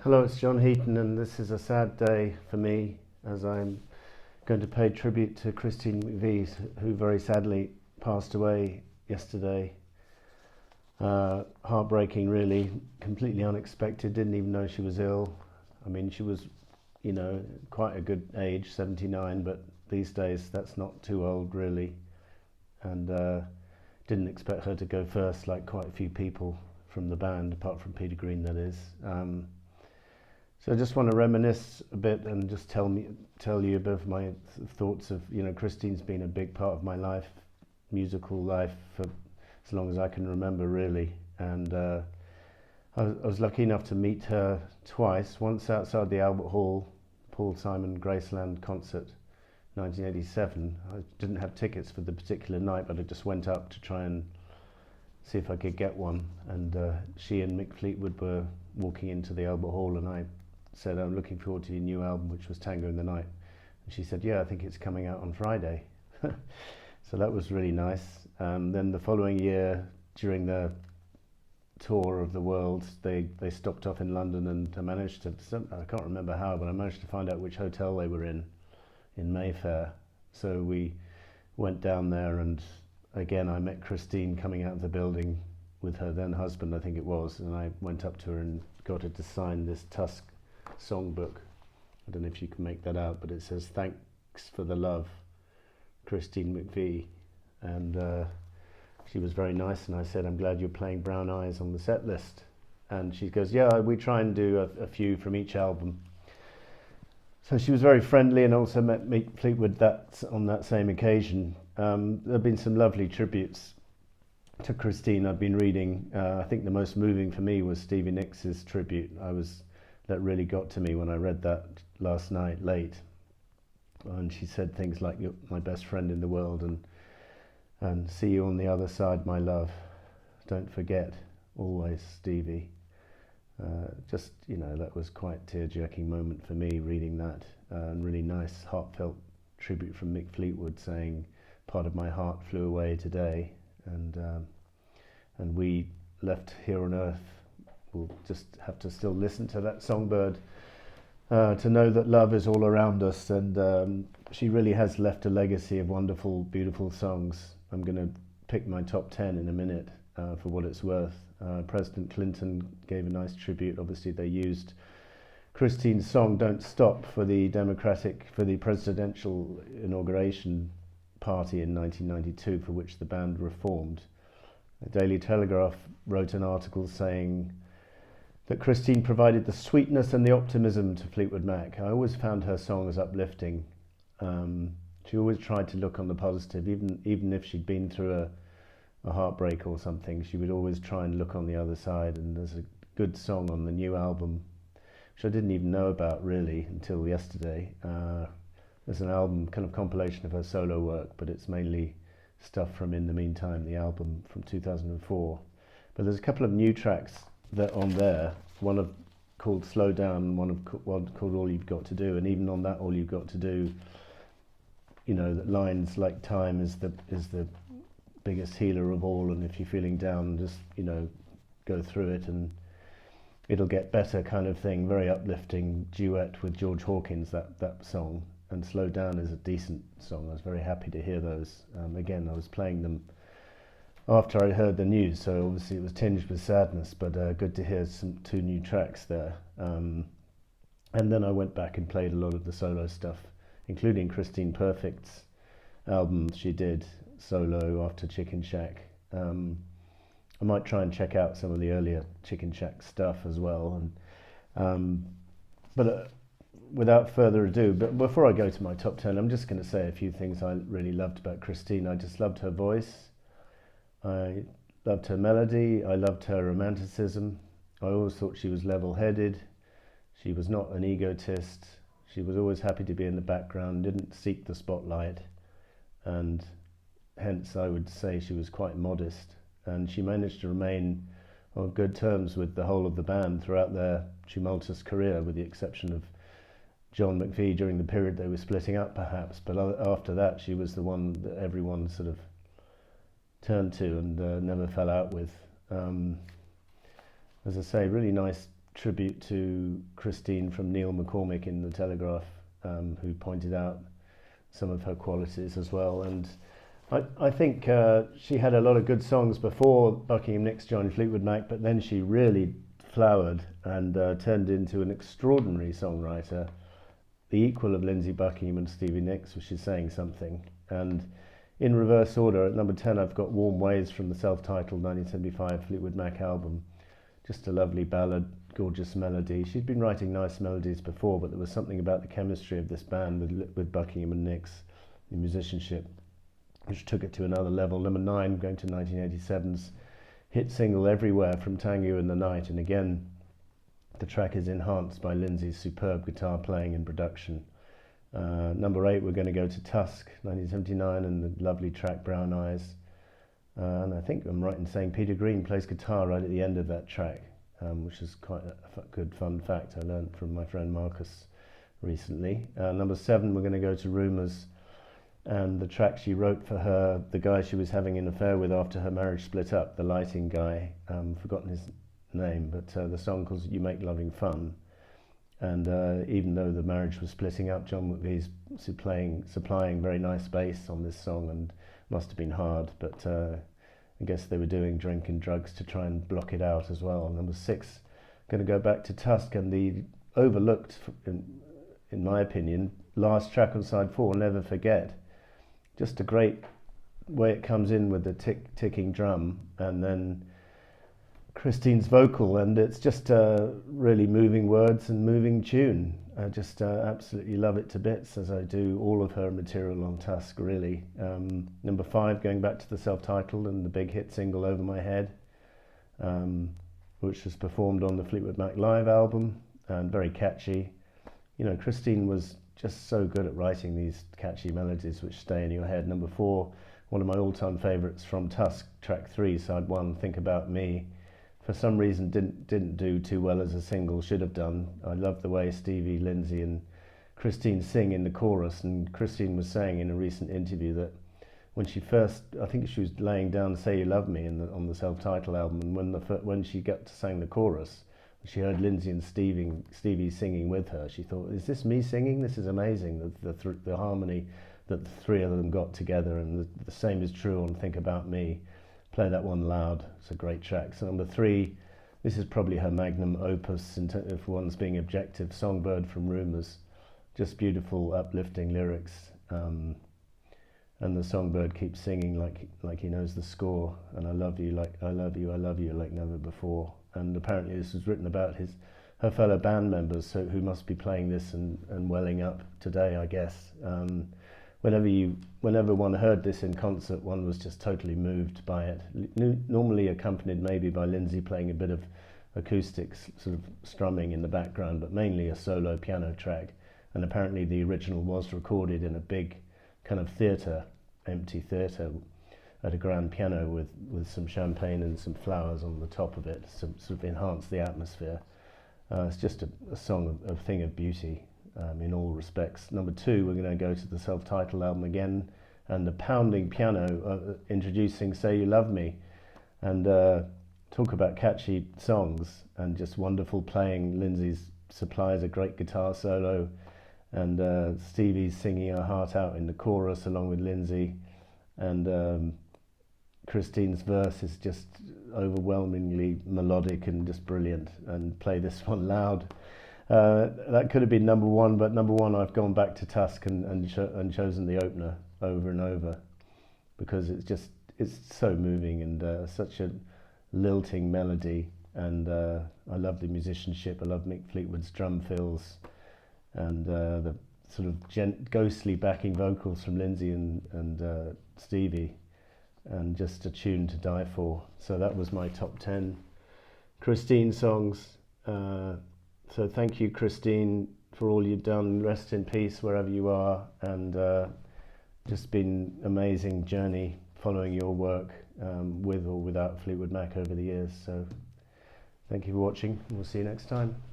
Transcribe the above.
Hello, it's John Heaton, and this is a sad day for me as I'm going to pay tribute to Christine McVie, who very sadly passed away yesterday. Heartbreaking, really, completely unexpected, didn't even know she was ill. I mean, she was, quite a good age, 79, but these days that's not too old, really. And didn't expect her to go first, like quite a few people from the band, apart from Peter Green, that is. So I just want to reminisce a bit and just tell you a bit of my thoughts of, Christine's been a big part of my life, musical life, for as long as I can remember, really. And I was lucky enough to meet her twice, once outside the Albert Hall, Paul Simon Graceland concert, 1987. I didn't have tickets for the particular night, but I just went up to try and see if I could get one. And she and Mick Fleetwood were walking into the Albert Hall, and I said, "I'm looking forward to your new album," which was Tango in the Night. And she said, "Yeah, I think it's coming out on Friday." So that was really nice. Then the following year, during the tour of the world, they stopped off in London, and I managed to, I can't remember how, but I managed to find out which hotel they were in Mayfair. So we went down there, and again I met Christine coming out of the building with her then husband, I think it was, and I went up to her and got her to sign this Tusk songbook. I don't know if you can make that out, but it says, "Thanks for the love, Christine McVie." And she was very nice, and I said, "I'm glad you're playing Brown Eyes on the set list." And she goes, "Yeah, we try and do a few from each album." So she was very friendly, and also met Mick Fleetwood on that same occasion. There have been some lovely tributes to Christine I've been reading. I think the most moving for me was Stevie Nicks' tribute. That really got to me when I read that last night late. And she said things like, "You're my best friend in the world," and "See you on the other side, my love. Don't forget, always, Stevie." That was quite a tear-jerking moment for me reading that. And really nice, heartfelt tribute from Mick Fleetwood saying, "Part of my heart flew away today, and we left here on earth will just have to still listen to that songbird to know that love is all around us." And she really has left a legacy of wonderful, beautiful songs. I'm going to pick my top 10 in a minute for what it's worth. President Clinton gave a nice tribute. Obviously, they used Christine's song "Don't Stop" for the presidential inauguration party in 1992, for which the band reformed. The Daily Telegraph wrote an article saying that Christine provided the sweetness and the optimism to Fleetwood Mac. I always found her songs uplifting. She always tried to look on the positive, even if she'd been through a heartbreak or something. She would always try and look on the other side. And there's a good song on the new album, which I didn't even know about really until yesterday. There's an album, kind of compilation of her solo work, but it's mainly stuff from In the Meantime, the album from 2004. But there's a couple of new tracks that on there, called Slow Down, one called All You've Got to Do. And even on that All You've Got to Do, the lines like "Time is the biggest healer of all, and if you're feeling down, just go through it and it'll get better," kind of thing. Very uplifting duet with George Hawkins, that song. And Slow Down is a decent song. I was very happy to hear those. Again, I was playing them after I heard the news, so obviously it was tinged with sadness, but good to hear two new tracks there. And then I went back and played a lot of the solo stuff, including Christine Perfect's album she did solo after Chicken Shack. I might try and check out some of the earlier Chicken Shack stuff as well. But without further ado, but before I go to my top 10, I'm just going to say a few things I really loved about Christine. I just loved her voice. I loved her melody. I loved her romanticism. I always thought she was level-headed. She was not an egotist. She was always happy to be in the background, didn't seek the spotlight, and hence I would say she was quite modest. And she managed to remain on good terms with the whole of the band throughout their tumultuous career, with the exception of John McVie during the period they were splitting up, perhaps. But after that, she was the one that everyone sort of turned to and never fell out with. As I say, really nice tribute to Christine from Neil McCormick in the Telegraph, who pointed out some of her qualities as well. And I think she had a lot of good songs before Buckingham Nicks joined Fleetwood Mac, but then she really flowered and turned into an extraordinary songwriter, the equal of Lindsey Buckingham and Stevie Nicks, which is saying something. And in reverse order, at number 10, I've got Warm Ways from the self-titled 1975 Fleetwood Mac album. Just a lovely ballad, gorgeous melody. She'd been writing nice melodies before, but there was something about the chemistry of this band with Buckingham and Nicks, the musicianship, which took it to another level. Number 9, going to 1987's hit single Everywhere from Tango in the Night. And again, the track is enhanced by Lindsey's superb guitar playing and production. Number 8, we're going to go to Tusk, 1979, and the lovely track Brown Eyes. And I think I'm right in saying Peter Green plays guitar right at the end of that track, which is quite a good fun fact I learned from my friend Marcus recently. Number 7, we're going to go to Rumours, and the track she wrote for the guy she was having an affair with after her marriage split up, the lighting guy, forgotten his name, but the song calls You Make Loving Fun. And even though the marriage was splitting up, John McVie's supplying very nice bass on this song, and must have been hard, but I guess they were doing drink and drugs to try and block it out as well. Number 6, going to go back to Tusk and the overlooked, in my opinion, last track on side 4, Never Forget. Just a great way it comes in with the ticking drum, and then Christine's vocal, and it's just really moving words and moving tune. I just absolutely love it to bits, as I do all of her material on Tusk, really. Number 5, going back to the self-titled and the big hit single Over My Head, which was performed on the Fleetwood Mac Live album, and very catchy. You know, Christine was just so good at writing these catchy melodies which stay in your head. Number 4, one of my all-time favourites from Tusk, track 3, side 1, Think About Me. For some reason didn't do too well as a single, should have done. I love the way Stevie, Lindsey and Christine sing in the chorus, and Christine was saying in a recent interview that when she first, I think she was laying down Say You Love Me on the self-titled album, and when she got to sing the chorus, she heard Lindsey and Stevie singing with her, she thought, is this me singing? This is amazing, the harmony that the three of them got together, and the same is true on Think About Me. Play that one loud, it's a great track. So number 3, this is probably her magnum opus, if one's being objective, Songbird from Rumours. Just beautiful, uplifting lyrics. And the songbird keeps singing like he knows the score, and I love you, like I love you, I love you like never before. And apparently this was written about her fellow band members, who must be playing this and welling up today, I guess. Whenever one heard this in concert, one was just totally moved by it. Normally accompanied maybe by Lindsey playing a bit of acoustic sort of strumming in the background, but mainly a solo piano track. And apparently the original was recorded in a big kind of empty theatre, at a grand piano with some champagne and some flowers on the top of it, to sort of enhance the atmosphere. It's just a song, a thing of beauty. In all respects. Number 2, we're going to go to the self-titled album again, and the pounding piano introducing Say You Love Me, and talk about catchy songs and just wonderful playing. Lindsey supplies a great guitar solo, and Stevie's singing her heart out in the chorus along with Lindsey, and Christine's verse is just overwhelmingly melodic and just brilliant. And play this one loud. That could have been number 1, but number 1, I've gone back to Tusk and chosen the opener over and over, because it's so moving, and such a lilting melody, and I love the musicianship. I love Mick Fleetwood's drum fills, and the sort of ghostly backing vocals from Lindsey and Stevie, and just a tune to die for. So that was my top 10 Christine songs. So thank you, Christine, for all you've done. Rest in peace wherever you are, and just been amazing journey following your work with or without Fleetwood Mac over the years. So thank you for watching, and we'll see you next time.